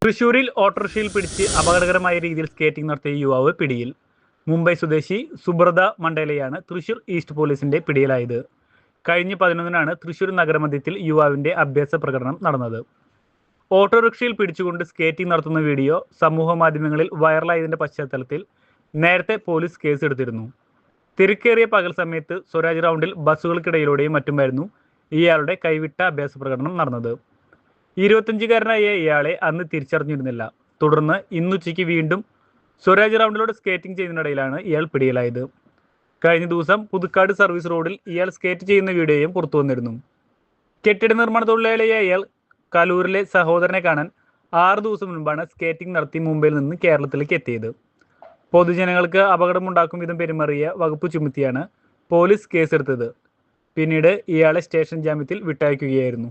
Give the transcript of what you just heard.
തൃശൂരിൽ ഓട്ടോറിക്ഷയിൽ പിടിച്ച് അപകടകരമായ രീതിയിൽ സ്കേറ്റിംഗ് നടത്തിയ യുവാവ് പിടിയിൽ. മുംബൈ സ്വദേശി സുബ്രത മണ്ടേലയാണ് തൃശൂർ ഈസ്റ്റ് പോലീസിന്റെ പിടിയിലായത്. കഴിഞ്ഞ 11-നാണ് തൃശൂർ നഗരമധ്യത്തിൽ യുവാവിന്റെ അഭ്യാസ പ്രകടനം നടന്നത്. ഓട്ടോറിക്ഷയിൽ പിടിച്ചുകൊണ്ട് സ്കേറ്റിംഗ് നടത്തുന്ന വീഡിയോ സമൂഹ മാധ്യമങ്ങളിൽ വൈറലായതിന്റെ പശ്ചാത്തലത്തിൽ നേരത്തെ പോലീസ് കേസെടുത്തിരുന്നു. തിരക്കേറിയ പകൽ സമയത്ത് സ്വരാജ് റൗണ്ടിൽ ബസ്സുകൾക്കിടയിലൂടെയും മറ്റുമായിരുന്നു ഇയാളുടെ കൈവിട്ട അഭ്യാസ പ്രകടനം നടന്നത്. 25-കാരനായ ഇയാളെ അന്ന് തിരിച്ചറിഞ്ഞിരുന്നില്ല. തുടർന്ന് ഇന്നുച്ചയ്ക്ക് വീണ്ടും സ്വരാജ് റൗണ്ടിലൂടെ സ്കേറ്റിംഗ് ചെയ്യുന്നതിനിടയിലാണ് ഇയാൾ പിടിയിലായത്. കഴിഞ്ഞ ദിവസം പുതുക്കാട് സർവീസ് റോഡിൽ ഇയാൾ സ്കേറ്റ് ചെയ്യുന്ന വീഡിയോയും പുറത്തു വന്നിരുന്നു. കെട്ടിട നിർമ്മാണ തൊഴിലാളിയായ ഇയാൾ കലൂരിലെ സഹോദരനെ കാണാൻ 6 ദിവസം മുൻപാണ് സ്കേറ്റിംഗ് നടത്തി മുംബൈയിൽ നിന്ന് കേരളത്തിലേക്ക് എത്തിയത്. പൊതുജനങ്ങൾക്ക് അപകടമുണ്ടാക്കും വിധം പെരുമാറിയ വകുപ്പ് ചുമത്തിയാണ് പോലീസ് കേസെടുത്തത്. പിന്നീട് ഇയാളെ സ്റ്റേഷൻ ജാമ്യത്തിൽ വിട്ടയക്കുകയായിരുന്നു.